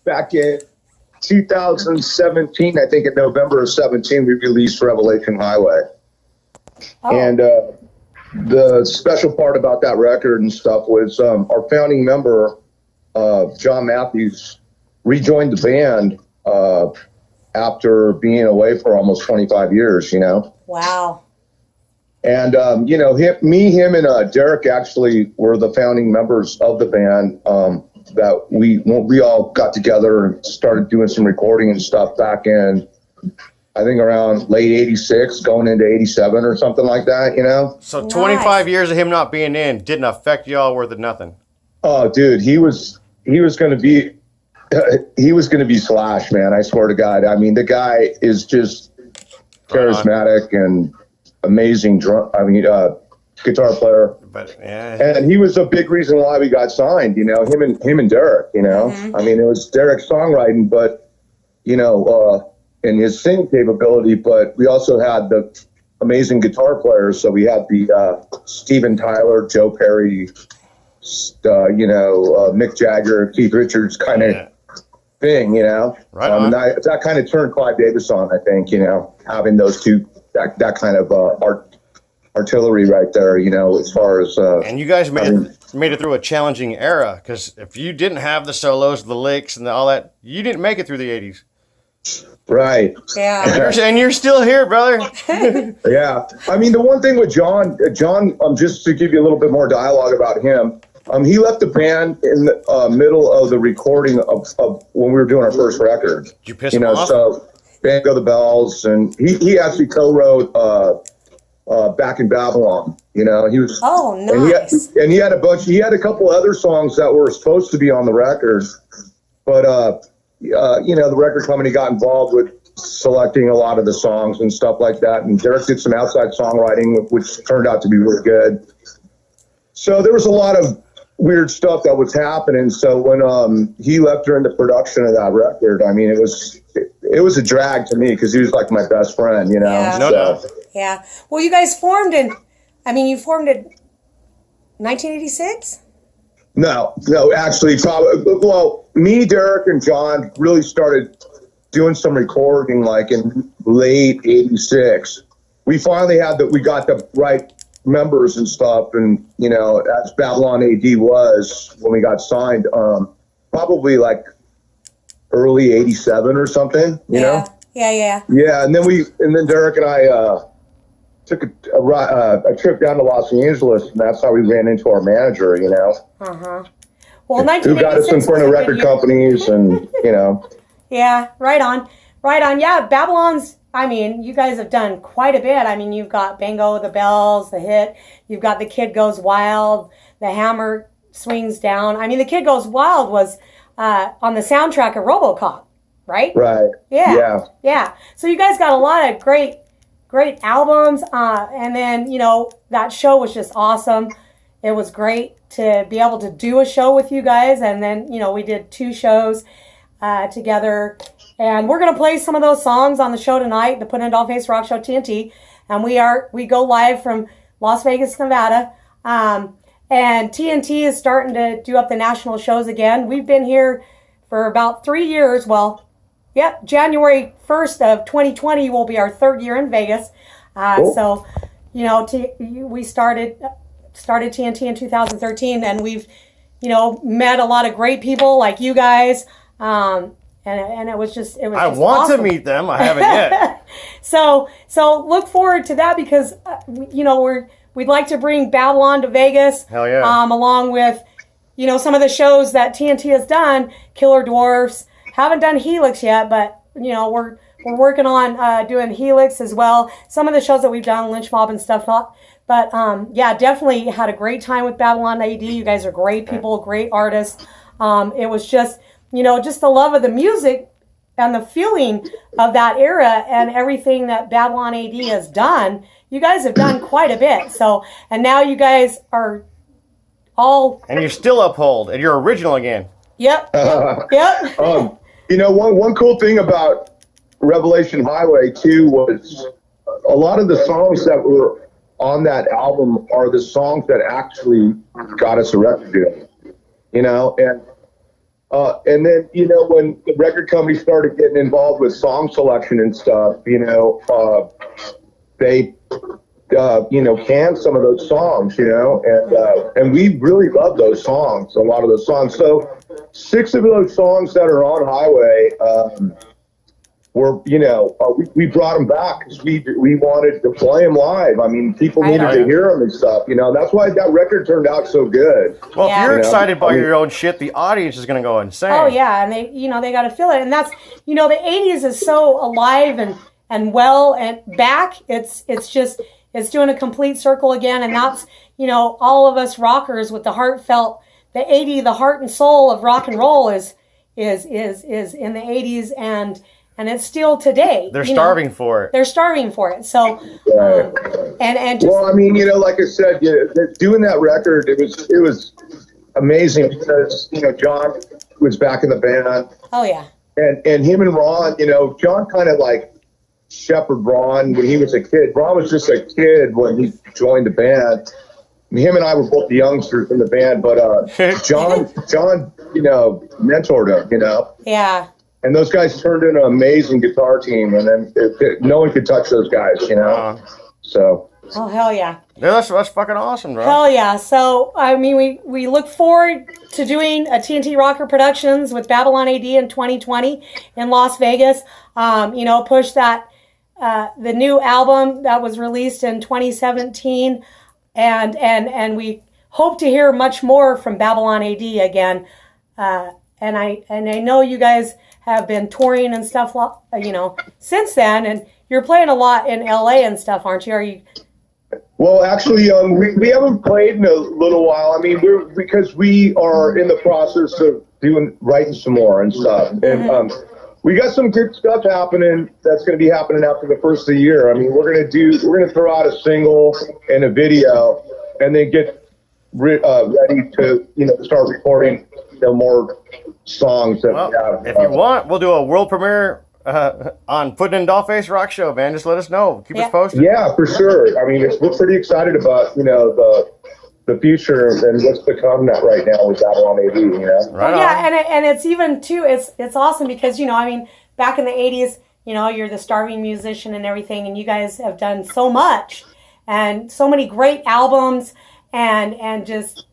back in 2017, I think in November of 17, we released Revelation Highway. Oh. And the special part about that record and stuff was our founding member, John Matthews, rejoined the band after being away for almost 25 years, you know? Wow. And, you know, him and Derek actually were the founding members of the band that we all got together and started doing some recording and stuff back in, I think around late 86, going into 87 or something like that, you know? So 25 years of him not being in didn't affect y'all worth of nothing. Oh, dude, he was going to be, Slash, man. I swear to God. I mean, the guy is just charismatic and amazing guitar player. But yeah, and he was a big reason why we got signed. You know, him and Derek. You know, I mean, it was Derek's songwriting, but you know, and his singing capability. But we also had the amazing guitar players. So we had the Steven Tyler, Joe Perry, Mick Jagger, Keith Richards kind of thing. You know, right on. And that kind of turned Clive Davis on. I think, you know, having those two, that kind of artillery right there, you know, as far as and you guys made it through a challenging era, because if you didn't have the solos, the licks, and all that, you didn't make it through the 80s. Right. Yeah. And you're still here, brother. Yeah. I mean, the one thing with John, just to give you a little bit more dialogue about him, he left the band in the middle of the recording of when we were doing our first record. Did you piss him off? So Band Go the Bells, and he actually co-wrote Back in Babylon. You know, he was. Oh, nice. And he had a couple other songs that were supposed to be on the record, but you know, the record company got involved with selecting a lot of the songs and stuff like that. And Derek did some outside songwriting, which turned out to be really good. So there was a lot of weird stuff that was happening. So when he left during the production of that record, I mean, it was a drag to me because he was like my best friend, you know. Yeah. No doubt. Yeah. Well, you guys formed in 1986? No, actually, me, Derek, and John really started doing some recording like in late 86. We finally we got the right members and stuff, and, you know, as Babylon AD was when we got signed, probably like early 87 or something, you know? Yeah. Yeah, and then Derek and I took a trip down to Los Angeles, and that's how we ran into our manager, you know? Uh-huh. Well, who got us in front of record companies, and, you know. Yeah, right on. Yeah, Babylon's, I mean, you guys have done quite a bit. I mean, you've got Bango, the Bells, the hit. You've got The Kid Goes Wild, The Hammer Swings Down. I mean, The Kid Goes Wild was on the soundtrack of RoboCop, right? Right. Yeah. So you guys got a lot of great albums. And then, you know, that show was just awesome. It was great to be able to do a show with you guys. And then, you know, we did 2 shows together. And we're going to play some of those songs on the show tonight, the Puddin Dollface Rock Show TNT. And we go live from Las Vegas, Nevada. And TNT is starting to do up the national shows again. We've been here for about 3 years. Well, yep, January 1st of 2020 will be our 3rd year in Vegas. Cool. So, you know, we started TNT in 2013, and we've, you know, met a lot of great people like you guys. And it was just awesome. I want to meet them. I haven't yet. So look forward to that, because you know, we'd like to bring Babylon to Vegas. Hell yeah. Along with, you know, some of the shows that TNT has done. Killer Dwarfs. Haven't done Helix yet, but you know, we're working on doing Helix as well. Some of the shows that we've done, Lynch Mob and stuff. But yeah, definitely had a great time with Babylon AD. You guys are great people, great artists. It was just, you know, just the love of the music and the feeling of that era and everything that Babylon AD has done. You guys have done quite a bit. So, and now you guys are all... And you're still Uphold, and you're original again. Yep. You know, one cool thing about Revelation Highway, too, was a lot of the songs that were on that album are the songs that actually got us a record deal. You know, and And then, you know, when the record company started getting involved with song selection and stuff, you know, they, you know, canned some of those songs, you know, and we really love those songs, a lot of those songs. So 6 of those songs that are on Highway, were, you know, we brought them back because we wanted to play them live. I mean, people needed to hear them and stuff, you know. That's why that record turned out so good. Well, Yeah. if you're You know, excited by I mean- your own shit, the audience is going to go insane. Oh yeah, and they, you know, they got to feel it, and that's, you know, the '80s is so alive and well and back. It's just it's doing a complete circle again, and that's, you know, all of us rockers with the heartfelt, the heart and soul of rock and roll is in the '80s, and it's still today. They're you know. starving for it. They're starving for it. So, and just Well, I mean, you know, like I said, doing that record, it was amazing because, you know, John was back in the band, oh yeah, and him and Ron, you know, John kind of like shepherded Ron when he was a kid. Ron was just a kid when he joined the band. I mean, him and I were both the youngsters in the band, but John, you know, mentored him, you know. yeah. And those guys turned into an amazing guitar team, and then no one could touch those guys, you know. So. Oh hell yeah. Yeah, that's fucking awesome, bro. Hell yeah. So, I mean, we look forward to doing a TNT Rocker Productions with Babylon AD in 2020 in Las Vegas. You know, push that, the new album that was released in 2017. And we hope to hear much more from Babylon AD again. And I know you guys have been touring and stuff, you know, since then, and you're playing a lot in LA and stuff, aren't you? Are you? Well, actually, we haven't played in a little while. I mean, because we are in the process of writing some more and stuff, and we got some good stuff happening. That's going to be happening after the first of the year. I mean, we're going to throw out a single and a video, and then get ready to, you know, start recording, you know, more songs that we have. If you want, we'll do a world premiere on Puddin and Dollface Rock Show, man. Just let us know. Keep us posted. Yeah, for sure. I mean, we're pretty excited about, you know, the future and what's to come right now with Babylon AD, you know. Right on. Yeah, and it's even too. It's awesome because, you know, I mean, back in the '80s, you know, you're the starving musician and everything, and you guys have done so much and so many great albums and just,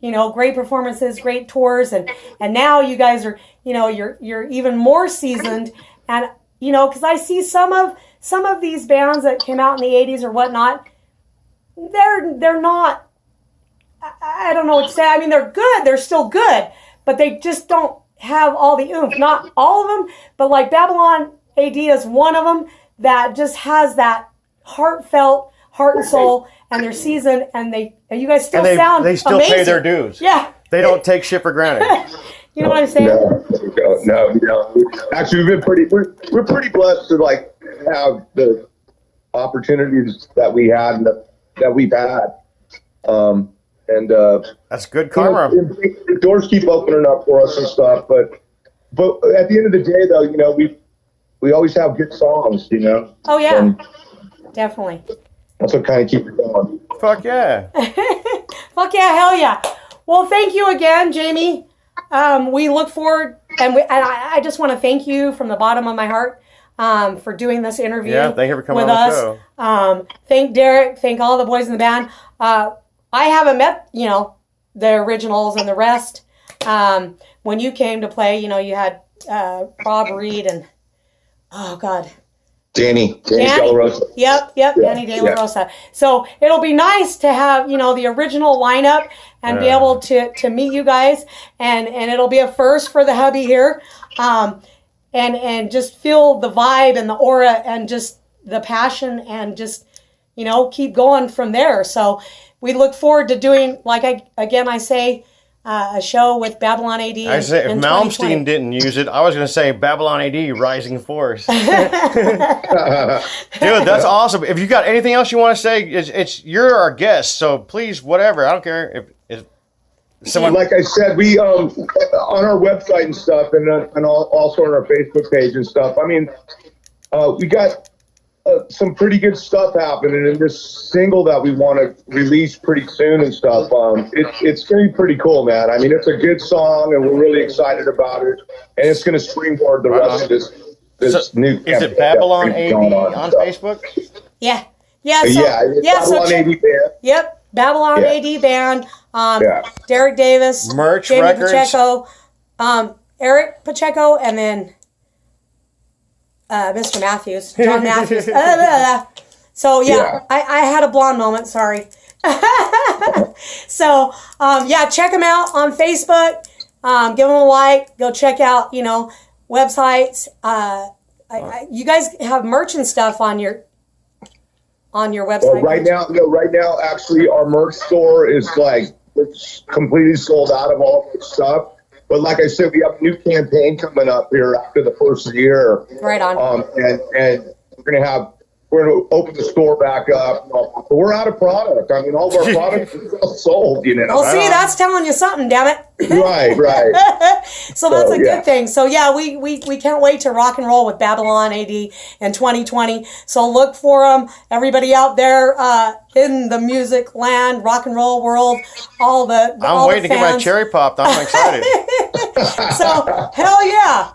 you know, great performances, great tours, and now you guys are, you know, you're even more seasoned, and, you know, because I see some of these bands that came out in the '80s or whatnot, they're not, I don't know what to say. I mean, they're good, they're still good, but they just don't have all the oomph. Not all of them, but like Babylon AD is one of them that just has that heartfelt heart and soul, and they're seasoned, and you guys still sound they still amazing. pay their dues. Yeah. They don't take shit for granted. You know what I'm saying? No. Actually, we're pretty blessed to like have the opportunities that we had and that we've had. That's good karma. You know, the doors keep opening up for us and stuff, but at the end of the day, though, you know, we always have good songs, you know. Oh yeah, and definitely. that's what kind of keeps it going. Fuck yeah. Fuck yeah, hell yeah. Well, thank you again, Jamey. We look forward, and I just want to thank you from the bottom of my heart for doing this interview. Yeah, thank you for coming with on the us. show. Thank Derek. Thank all the boys in the band. I haven't met, you know, the originals and the rest. When you came to play, you know, you had Rob Reed and, oh God, Danny De La Rosa. Yep, Danny De La Rosa. So it'll be nice to have, you know, the original lineup and be able to meet you guys, and it'll be a first for the hubby here, and just feel the vibe and the aura and just the passion and just, you know, keep going from there. So we look forward to doing, like I say, a show with Babylon AD. I say, if Malmsteen didn't use it, I was going to say Babylon AD, Rising Force. Dude, that's awesome. If you got anything else you want to say, you're our guest, so please, whatever. I don't care if someone. Like I said, we on our website and stuff, and also on our Facebook page and stuff. I mean, we got some pretty good stuff happening in this single that we want to release pretty soon and stuff. It's going to be pretty cool, man. I mean, it's a good song, and we're really excited about it. And it's going to springboard the rest of this new campaign. Is it Babylon AD on Facebook? Yeah. Yeah. It's Babylon AD Band. Yep. Babylon AD Band. Derek Davis. Merch Jamey Records. Pacheco. Eric Pacheco, and then Mr. Matthews. John Matthews. So, I had a blonde moment. Sorry. So, check them out on Facebook. Give them a like. Go check out, websites. You guys have merch and stuff on your website. Well, right now, actually, our merch store is it's completely sold out of all the stuff. But like I said, we have a new campaign coming up here after the first of the year. Right on. And we're gonna open the store back up. But we're out of product. I mean, all of our products are sold. Well, see, that's telling you something, damn it. Right. So that's a good thing. So we can't wait to rock and roll with Babylon AD in 2020. So look for them, everybody out there in the music land, rock and roll world. I'm waiting to get my cherry popped. I'm excited. So hell yeah.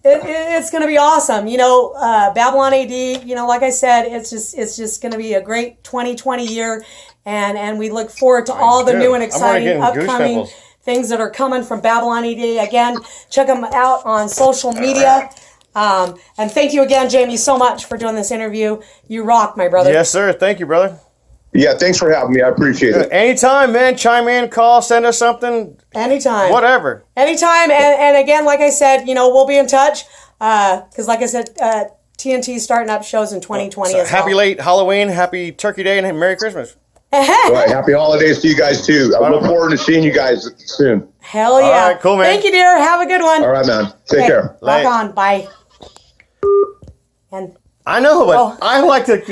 It's going to be awesome. Babylon AD, like I said, it's just going to be a great 2020 year. And we look forward to all the new and exciting upcoming things that are coming from Babylon AD. Again, check them out on social media. And thank you again, Jamey, so much for doing this interview. You rock, my brother. Yes, sir. Thank you, brother. Yeah, thanks for having me. I appreciate it. Anytime, man. Chime in, call, send us something. Anytime. Whatever. Anytime. And again, like I said, we'll be in touch. Because like I said, TNT's starting up shows in 2020 as well. Happy late Halloween, happy Turkey Day, and Merry Christmas. Right, happy holidays to you guys, too. I look forward to seeing you guys soon. Hell yeah. All right, cool, man. Thank you, dear. Have a good one. All right, man. Take care. Rock on. Bye. And I know, but I like to,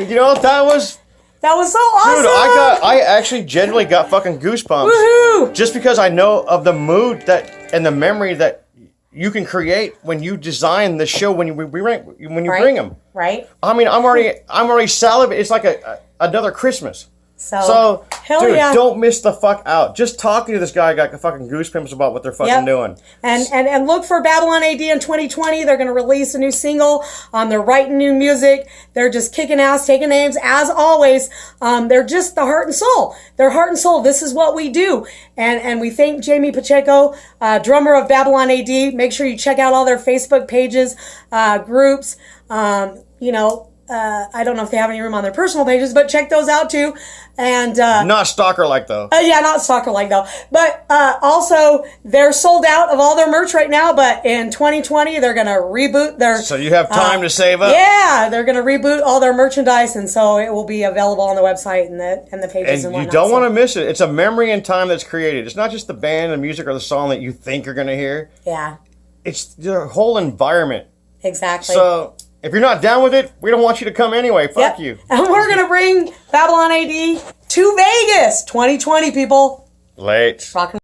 that was so awesome. Dude, I actually genuinely got fucking goosebumps. Woohoo! Just because I know of the mood and the memory that you can create when you design the show when you bring them. Right. I mean, I'm already salivating. It's like another Christmas. So dude, don't miss the fuck out. Just talking to this guy got fucking goosebumps about what they're fucking doing. And look for Babylon AD in 2020. They're going to release a new single. They're writing new music. They're just kicking ass, taking names, as always. They're just the heart and soul. They're heart and soul. This is what we do. And we thank Jamey Pacheco, drummer of Babylon AD. Make sure you check out all their Facebook pages, groups, I don't know if they have any room on their personal pages, but check those out too. And not stalker-like though. Not stalker-like though. But also, they're sold out of all their merch right now. But in 2020, they're gonna reboot their. So you have time to save up. Yeah, they're gonna reboot all their merchandise, and so it will be available on the website and the pages and whatnot. You don't want to miss it. It's a memory in time that's created. It's not just the band, the music, or the song that you think you're gonna hear. Yeah. It's the whole environment. Exactly. So. If you're not down with it, we don't want you to come anyway. Fuck you. And we're going to bring Babylon AD to Vegas 2020, people. Late. Rock